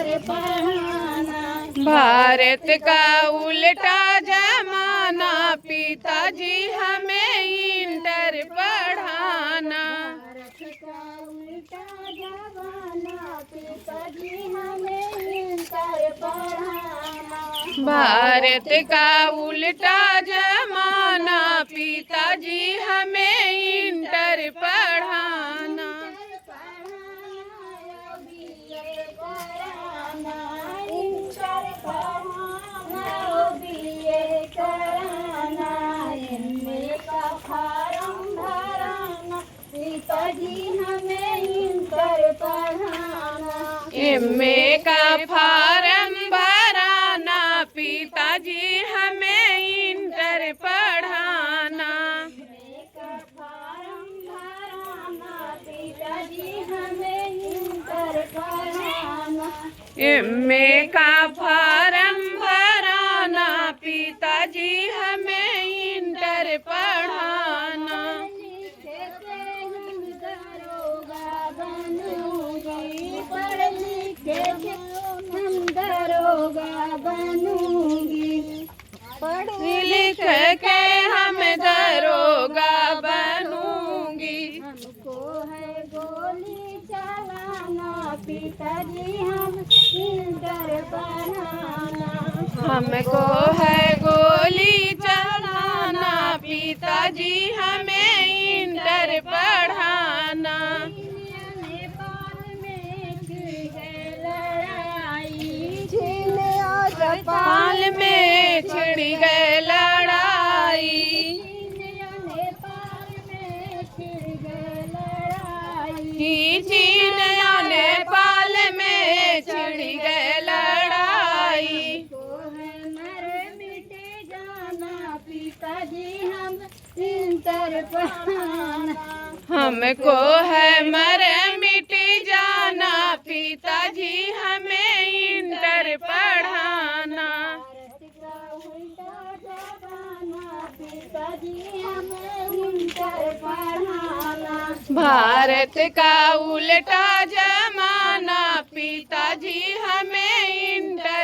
Inter पढ़ाना। भारत का उल्टा जमाना, पिताजी हमें इंटर पढ़ाना। भारत का उल्टा जमाना, पिताजी हमें इंटर पढ़ाना। भारत का उल्टा जमाना, पिताजी हमें इंटर पढ़ाना। इंटर पढ़ाना, बीए कराना, एमए का फार्म भराना, पिताजी हमें इंटर पढ़ाना। एमए का फार्म भराना, पिताजी हमें इंटर पढ़ाना। एमए का फार्म भराना, पिताजी हमें इंटर पढ़ाना। एमए का फार्म भराना, पिताजी हमें इंटर पढ़ाना। पढ़ लिखे के हम दरोगा बनूंगी। पढ़ लिख के हम दरोगा बनूंगी। हमको है गोली चलाना, पिताजी हम इंटर पढ़ाना। हमको है गोली चलाना, पिताजी हमें इंटर पढ़ाना। नेपाल में छिड़ गई लड़ाई, चीन और जापान नेपाल में छिड़ गई लड़ाई। नेपाल में छिड़ गई लड़ाई। चीन या नेपाल में छिड़ गई लड़ाई। को है मर मिटे जाना, पिताजी हम इंटर पढ़ाना। हमको है मर मिट जाना, पिताजी हमें इंटर पढ़ाना। भारत का उल्टा जमाना, पिताजी हमें इंटर पढ़ाना। भारत का उल्टा जमाना, पिताजी हमें इंटर